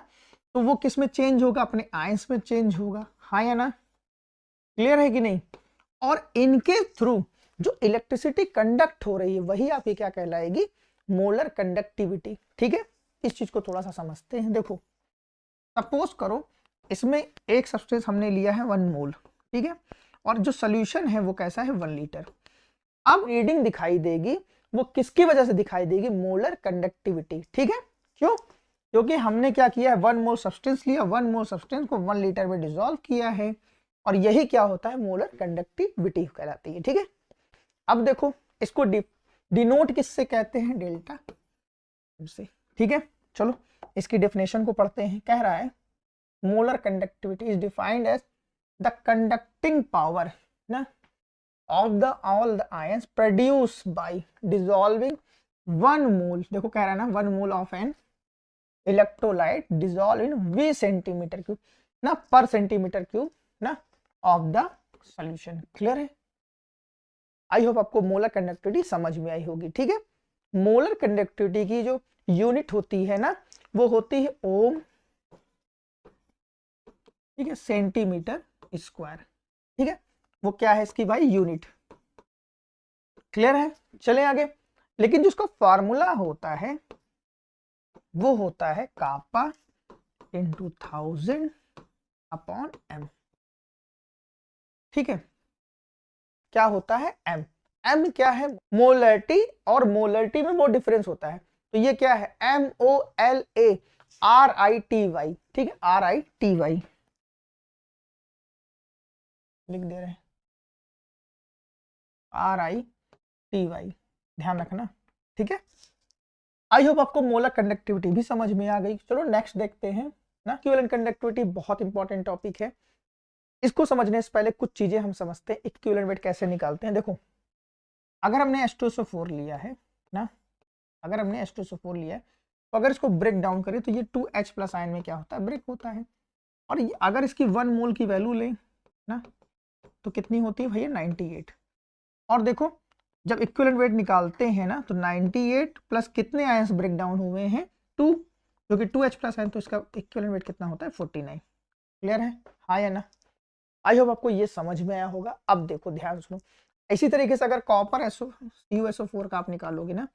तो वो किस में चेंज होगा, अपने आयंस में चेंज होगा, हाँ या ना, क्लियर है कि नहीं। और इनके थ्रू जो इलेक्ट्रिसिटी कंडक्ट हो रही है वही आपकी क्या कहलाएगी, मोलर कंडक्टिविटी। ठीक है, इस चीज को थोड़ा सा समझते हैं। देखो सपोज करो इसमें एक सब्सटेंस हमने लिया है 1 मोल। ठीक है, और जो सोल्यूशन है वो कैसा है, 1 लीटर। अब रीडिंग दिखाई देगी, वो किसकी वजह से दिखाई देगी, मोलर कंडक्टिविटी। ठीक है, क्यों, क्योंकि हमने क्या किया है, 1 मोल सब्सटेंस लिया, 1 मोल सब्सटेंस को 1 लीटर में डिसॉल्व किया है, और यही क्या होता है, मोलर कंडक्टिविटी कहलाती है। ठीक है, अब देखो इसको डिनोट किससे कहते हैं, डेल्टा से। ठीक है, चलो इसकी डेफिनेशन को पढ़ते हैं। कह रहा है molar conductivity is defined as the conducting power ना of the all the ions produce by dissolving 1 mole, देखो कह रहा है ना 1 mole of an electrolyte dissolve in V centimetre cube ना पर सेंटीमीटर क्यूब ना ऑफ द सॉल्यूशन। क्लियर है, I hope आपको मोलर कंडक्टिविटी समझ में आई होगी। ठीक है, मोलर कंडक्टिविटी की जो यूनिट होती है ना वो होती है ओम, ठीक है, सेंटीमीटर स्क्वायर। ठीक है, वो क्या है इसकी भाई, यूनिट। क्लियर है, चले आगे। लेकिन जो उसका फॉर्मूला होता है वो होता है कापा × 1000/m। ठीक है, क्या होता है, m। m क्या है, मोलरिटी, और मोलरिटी में वो डिफरेंस होता है, तो ये क्या है, MOLA RITY। ठीक है, RITY लिख दे रहे हैं, RITY, ध्यान रखना। ठीक है, आई होप आपको मोलर कंडक्टिविटी भी समझ में आ गई। चलो नेक्स्ट देखते हैं ना, इक्विवेलेंट कंडक्टिविटी बहुत इंपॉर्टेंट टॉपिक है। इसको समझने से पहले कुछ चीजें हम समझते हैं, इक्विवेलेंट वेट कैसे निकालते हैं। देखो अगर हमने H2SO4 लिया है ना, अगर हमने H2SO4 लिया है तो अगर इसको ब्रेक डाउन करें तो ये 2H+ आयन में क्या होता है, ब्रेक होता है। और अगर इसकी 1 मोल की वैल्यू लें ना तो कितनी होती है भैया, 98। और देखो जब इक्विवेलेंट वेट निकालते हैं ना तो 98 प्लस कितने आयंस ब्रेक डाउन हुए हैं, 2, जो कि 2H+ आयन, तो इसका इक्विवेलेंट वेट कितना होता है, 49। क्लियर है, हाँ या ना, आई होप आपको ये समझ में आया होगा। अब देखो ध्यान सुनो, इसी तरीके से अगर कॉपर CuSO4 का आप निकालोगे ना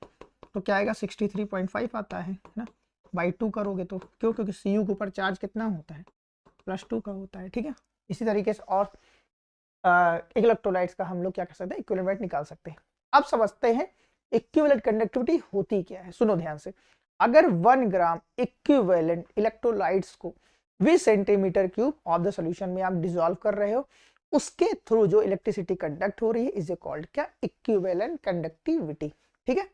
तो क्या आएगा, 63.5 आता है ना, बाई 2 करोगे तो, क्यों, क्योंकि Cu के ऊपर चार्ज कितना होता है, +2 का होता है। ठीक है, इसी तरीके से और इलेक्ट्रोलाइट्स का हम लोग क्या कर सकते हैं, इक्विवेलेंट वेट निकाल सकते हैं। अब समझते हैं इक्विवेलेंट कंडक्टिविटी होती क्या है। सुनो ध्यान से, अगर 1 ग्राम इक्विवेलेंट इलेक्ट्रोलाइट्स को 20 centimetre cube of the solution में आप डिसॉल्व कर रहे हो, उसके थ्रू जो इलेक्ट्रिसिटी कंडक्ट हो रही है इज कॉल्ड क्या, इक्विवेलेंट कंडक्टिविटी। ठीक है,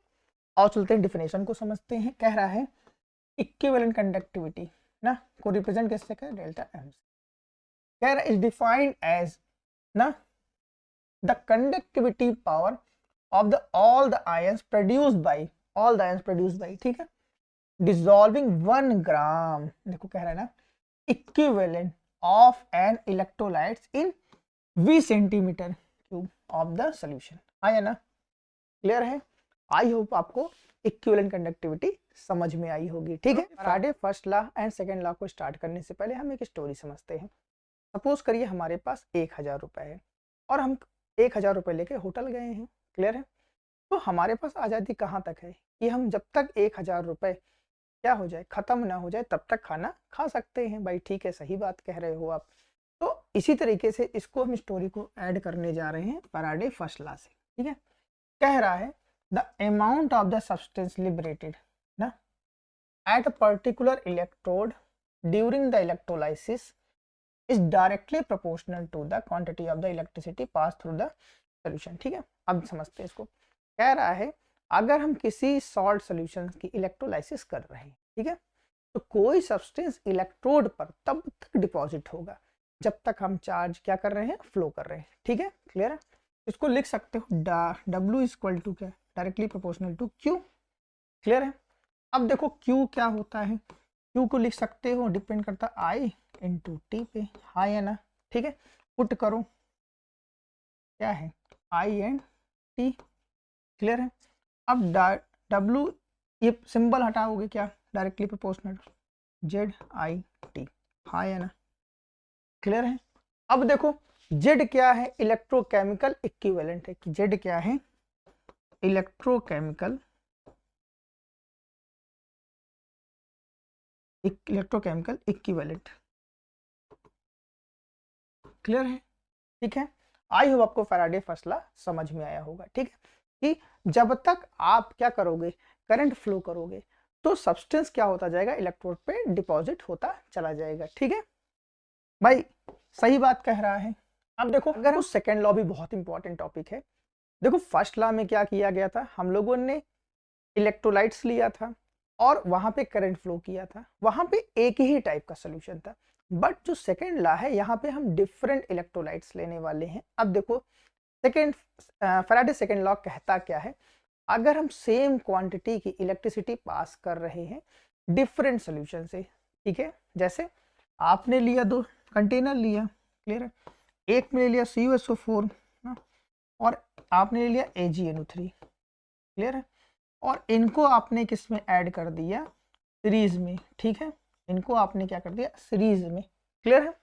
और चलते हैं डिफिनेशन को समझते हैं। कह रहा है इक्विवेलेंट कंडक्टिविटी ना को रिप्रेजेंट कैसे करें, डेल्टा एम से। कह रहा है इज डिफाइंड एज ना the conductivity power of the all the ions produced by, ठीक है, dissolving 1 ग्राम, देखो कह रहा है ना, equivalent of an electrolytes in 20 centimetre cube of the solution. आया ना, क्लियर है। आई होप आपको इक्विवेलेंट कंडक्टिविटी समझ में आई होगी। ठीक है, Faraday first law and second law को स्टार्ट करने से पहले हम एक स्टोरी समझते हैं। सपोज करिए हमारे पास 1000 रुपए है और हम 1000 रुपए लेके होटल गए हैं, क्लियर है। तो हमारे पास आज़ादी कहाँ तक है कि हम जब तक 1000 रुपए क्या हो जाए, खत्म ना हो जाए, तब तक खाना खा सकते हैं। भाई ठीक है, सही बात कह रहे हो आप। तो इसी तरीके से इसको हम स्टोरी को ऐड करने जा रहे हैं फैराडे फर्स्ट लॉ से। ठीक है, कह रहा है the amount of the substance liberated ना at a particular electrode during the electrolysis is directly proportional to the quantity of the electricity passed through the solution। ठीक है, अब समझते हैं इसको। कह रहा है अगर हम किसी सॉल्ट सॉल्यूशन की इलेक्ट्रोलाइसिस कर रहे हैं, ठीक है, तो कोई सब्सटेंस इलेक्ट्रोड पर तब तक डिपॉजिट होगा जब तक हम चार्ज क्या कर रहे हैं, फ्लो कर रहे हैं। ठीक है, क्लियर है। इसको लिख सकते हो W इक्वल टू क्या, directly proportional to Q। Clear है। अब देखो Q क्या होता है, Q को लिख सकते हो डिपेंड करता है I इंटू टी पे। हाँ या ना, ठीक है, पुट करो क्या है आई एंड टी, क्लियर है। अब डब्लू ये सिंबल हटाओगे क्या, directly proportional Z I T. हाँ या ना, क्लियर है। अब देखो जेड क्या है, इलेक्ट्रोकेमिकल इक्विवेलेंट है कि जेड क्या है, इलेक्ट्रोकेमिकल इक्विवेलेंट, क्लियर है। ठीक है, आई होप आपको फैराडे फर्स्ट लॉ समझ में आया होगा। ठीक है, कि जब तक आप क्या करोगे, करंट फ्लो करोगे, तो सब्सटेंस क्या होता जाएगा, इलेक्ट्रोड पे डिपॉजिट होता चला जाएगा। ठीक है भाई, सही बात कह रहा है। अब देखो अगर उस सेकेंड लॉ भी बहुत इंपॉर्टेंट टॉपिक है। देखो फर्स्ट लॉ में क्या किया गया था, हम लोगों ने इलेक्ट्रोलाइट्स लिया था और वहां पे करंट फ्लो किया था, वहां पे एक ही टाइप का सोल्यूशन था। बट जो सेकेंड लॉ है, यहाँ पे हम डिफरेंट इलेक्ट्रोलाइट्स लेने वाले हैं। अब देखो सेकेंड फैराडे सेकेंड लॉ कहता क्या है, अगर हम सेम क्वांटिटी की इलेक्ट्रिसिटी पास कर रहे हैं डिफरेंट सोल्यूशन से, ठीक है, जैसे आपने लिया 2 कंटेनर लिया, क्लियर है, एक में ले लिया CuSO4 और आपने ले लिया AgNO3, क्लियर है, और इनको आपने किस में ऐड कर दिया, सीरीज में। ठीक है, इनको आपने क्या कर दिया, सीरीज में। क्लियर है,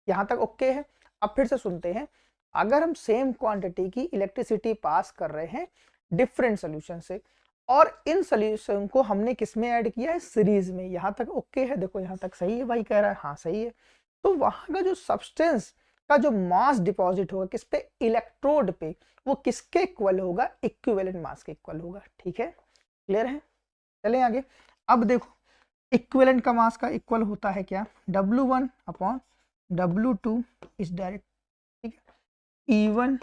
यहाँ तक ओके है। अब फिर से सुनते हैं, अगर हम सेम क्वांटिटी की इलेक्ट्रिसिटी पास कर रहे हैं डिफरेंट सोल्यूशन से और इन सोल्यूशन को हमने किस में ऐड किया है, सीरीज में। यहाँ तक ओके है, देखो यहाँ तक सही है भाई, कह रहा है हाँ सही है। तो वहां का जो सब्सटेंस का जो मास डिपॉजिट होगा किस पे, इलेक्ट्रोड पे, वो किसके इक्वल होगा, इक्विवेलेंट मास के इक्वल होगा। ठीक है, क्लियर है। चलें आगे। अब देखो इक्विवेलेंट का मास का इक्वल होता है क्या, W1 upon W2 is direct, ठीक है, E1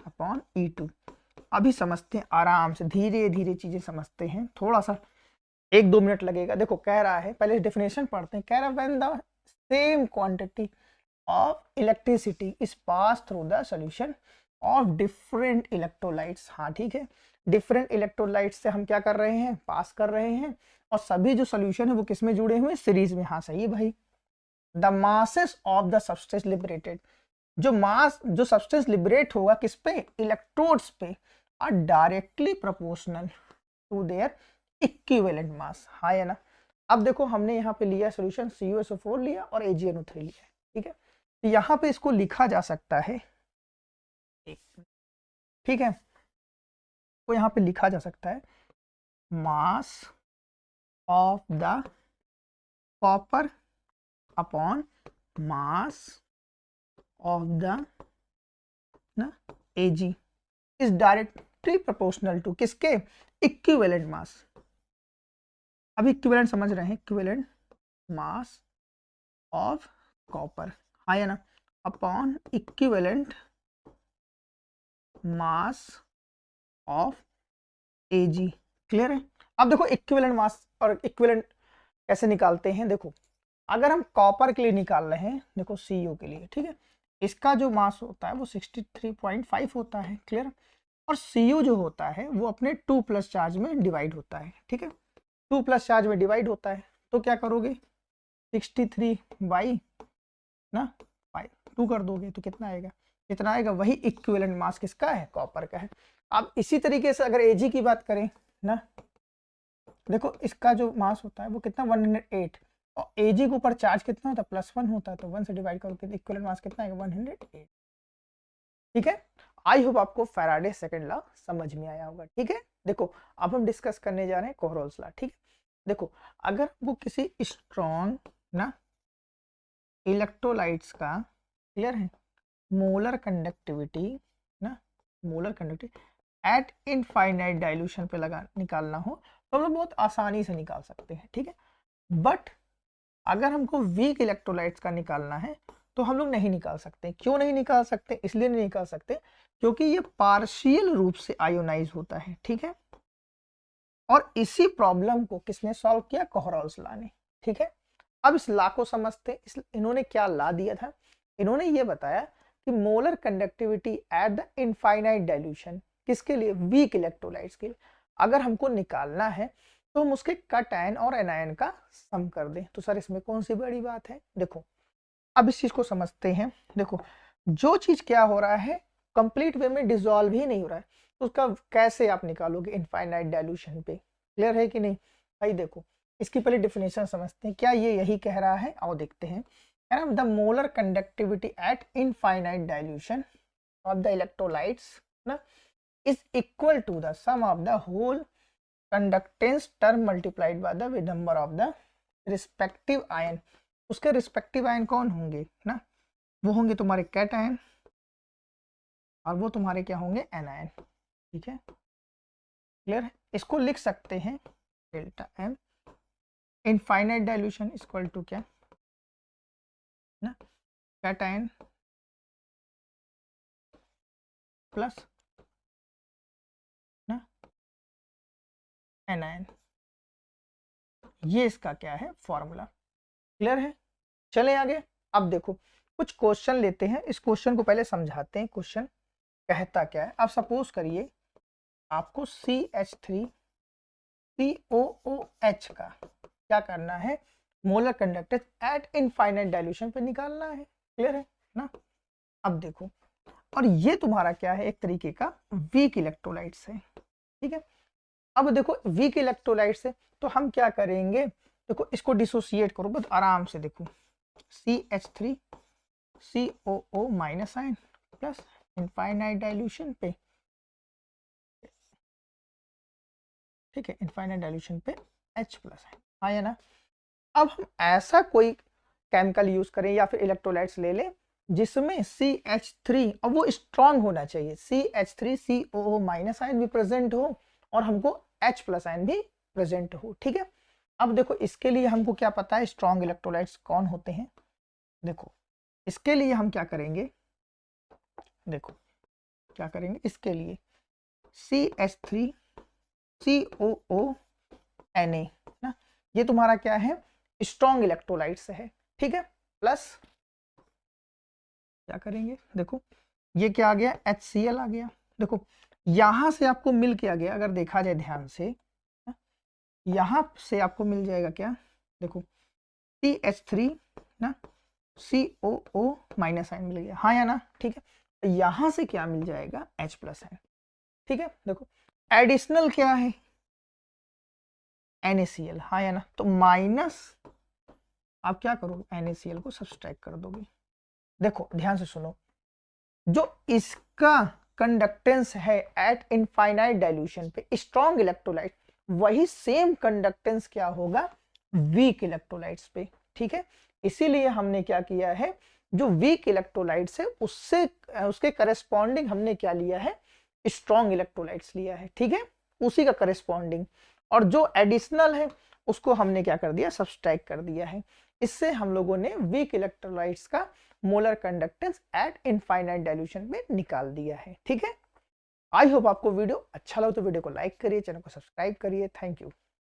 अपॉन E2। अभी समझते हैं आराम से, धीरे धीरे चीजें समझते हैं, थोड़ा सा 1-2 मिनट लगेगा। देखो कह रहा है, पहले डेफिनेशन पढ़ते हैं। कह रहा है when the same quantity of electricity is pass through the solution of different electrolytes. हाँ ठीक है, डिफरेंट इलेक्ट्रोलाइट्स से हम क्या कर रहे हैं, पास कर रहे हैं, और सभी जो सॉल्यूशन है वो किस में जुड़े हुए हैं, सीरीज में। हाँ सही है भाई। The masses of the substance liberated, जो मास जो सब्सटेंस लिबरेट होगा किस पे, इलेक्ट्रोड्स पे, are directly proportional to their equivalent mass. हाँ या ना। अब देखो हमने यहाँ पे लिया सॉल्यूशन, CuSO4 लिया और AgNO3 लिया, ठीक है, तो यहाँ पे इसको लिखा जा सकता है, ठीक है, तो यहाँ पे लिखा जा सकता है mass of the copper upon mass of the ना Ag is directly proportional to किसके, इक्विवेलेंट मास। अभी इक्विवेलेंट समझ रहे हैं, इक्विवेलेंट मास ऑफ कॉपर, हाँ या ना, upon equivalent mass of Ag। Clear है। अब देखो इक्विवेलेंट मास और इक्विवेलेंट कैसे निकालते हैं, देखो अगर हम कॉपर के लिए निकाल रहे हैं, देखो Cu के लिए, ठीक है, इसका जो मास होता है वो 63.5 होता है। क्लियर। और Cu जो होता है वो अपने 2+ चार्ज में डिवाइड होता है, ठीक है, 2+ चार्ज में डिवाइड होता है। तो क्या करोगे, 63 बाई ना 5 2 कर दोगे तो कितना आएगा, कितना आएगा, वही इक्विवेलेंट मास किसका है, कॉपर का है। अब इसी तरीके से अगर Ag की बात करें ना, देखो इसका जो मास होता है वो कितना 108, और Ag के ऊपर चार्ज कितना होता है, +1 होता है, तो 1 से डिवाइड करो तो इक्विवेलेंट मास कितना आएगा, 108। ठीक है, आई होप आपको फैराडे सेकंड लॉ समझ में आया होगा। ठीक है, देखो अब हम डिस्कस करने जा रहे हैं कोहरोल्स लॉ। ठीक है, देखो अगर वो किसी स्ट्रॉन्ग ना इलेक्ट्रोलाइट्स का, क्लियर है, मोलर कंडक्टिविटी ना, molar conductivity at infinite dilution पे लगा निकालना हो तो हम लोग बहुत आसानी से निकाल सकते हैं। ठीक है, बट अगर हमको वीक इलेक्ट्रोलाइट्स का निकालना है तो हम लोग नहीं निकाल सकते। क्यों नहीं निकाल सकते, इसलिए नहीं निकाल सकते क्योंकि ये पार्शियल रूप से आयोनाइज होता है। ठीक है, और इसी प्रॉब्लम को किसने सॉल्व किया, कोहरोल्स लॉ ने। ठीक है, अब इस लॉ को समझते, इन्होंने क्या लॉ दिया था, इन्होंने ये बताया कि molar conductivity at the infinite dilution, किसके लिए, वीक इलेक्ट्रोलाइट्स के लिए, अगर हमको निकालना है तो हम उसके कट आयन और एनायन का सम कर दें। तो सर इसमें कौन सी बड़ी बात है, देखो अब इस चीज को समझते हैं। देखो जो चीज क्या हो रहा है, कंप्लीट वे में डिसॉल्व ही नहीं हो रहा है, तो उसका कैसे आप निकालोगे इनफाइनाइट डाइल्यूशन पे। क्लियर है कि नहीं भाई। देखो इसकी पहले डेफिनेशन समझते हैं, क्या ये यही कह रहा है, आओ देखते हैं। The molar conductivity at infinite dilution of the electrolytes ना is equal to the sum of the whole conductance term multiplied by the number of the respective ion. उसके रिस्पेक्टिव आयन कौन होंगे ना, वो होंगे तुम्हारे कैट आयन और वो तुम्हारे क्या होंगे, एनायन। ठीक है, क्लियर है। इसको लिख सकते हैं delta M infinite dilution equal to क्या ना, कैट आयन प्लस ना एनायन, ये इसका क्या है फॉर्मूला। क्लियर है, चले आगे। अब देखो कुछ क्वेश्चन लेते हैं, इस क्वेश्चन को पहले समझाते हैं। क्वेश्चन कहता क्या है, अब सपोज करिए आपको CH3COOH का क्या करना है, molar conductance eight infinite dilution पे निकालना है। क्लियर है ना। अब देखो, और ये तुम्हारा क्या है, एक तरीके का वीक इलेक्ट्रोलाइट्स है। ठीक है, अब देखो वीक इलेक्ट्रोलाइट्स है तो हम क्या करेंगे, देखो इसको डिसोसिएट करो बहुत आराम से। देखो CH3COO minus ion plus infinite dilution पे, ठीक है, इनफाइनाइट डाइल्यूशन पे H प्लस आयन, हाँ या ना। अब हम ऐसा कोई केमिकल यूज करें या फिर इलेक्ट्रोलाइट्स ले लें जिसमें CH3, और वो स्ट्रॉन्ग होना चाहिए, CH3COO माइनस आयन भी प्रेजेंट हो और हमको H प्लस आयन भी प्रेजेंट हो। ठीक है, अब देखो इसके लिए हमको क्या पता है स्ट्रॉन्ग इलेक्ट्रोलाइट्स कौन होते हैं। देखो इसके लिए हम क्या करेंगे, देखो क्या करेंगे इसके लिए CH3COONA ना, ये तुम्हारा क्या है, स्ट्रॉन्ग इलेक्ट्रोलाइट्स है। ठीक है, प्लस क्या करेंगे, देखो ये क्या आ गया, HCl आ गया। देखो यहां से आपको मिल के आ गया, अगर देखा जाए ध्यान से, यहां से आपको मिल जाएगा क्या, देखो CH3 ना COO माइनस आयन मिल गया, हाँ या ना। ठीक है, यहां से क्या मिल जाएगा, H प्लस आयन। ठीक है, देखो एडिशनल क्या है, NaCl, हाँ या ना। तो माइनस आप क्या करोगे, NaCl को सब्सट्रैक्ट कर दोगे। देखो ध्यान से सुनो, जो इसका कंडक्टेंस है एट इनफाइनाइट डाइल्यूशन पे स्ट्रॉन्ग इलेक्ट्रोलाइट, वही सेम कंडक्टेंस क्या होगा वीक इलेक्ट्रोलाइट्स पे। ठीक है, इसीलिए हमने क्या किया है, जो वीक इलेक्ट्रोलाइट्स है उससे उसके करस्पॉन्डिंग हमने क्या लिया है, स्ट्रॉन्ग इलेक्ट्रोलाइट्स लिया है, ठीक है, उसी का करस्पॉन्डिंग, और जो एडिशनल है उसको हमने क्या कर दिया, सब्सट्रैक्ट कर दिया है। इससे हम लोगों ने वीक इलेक्ट्रोलाइट्स का molar conductance eight infinite dilution में निकाल दिया है, ठीक है। आई होप आपको वीडियो अच्छा लगा तो वीडियो को लाइक करिए, चैनल को सब्सक्राइब करिए। Thank you.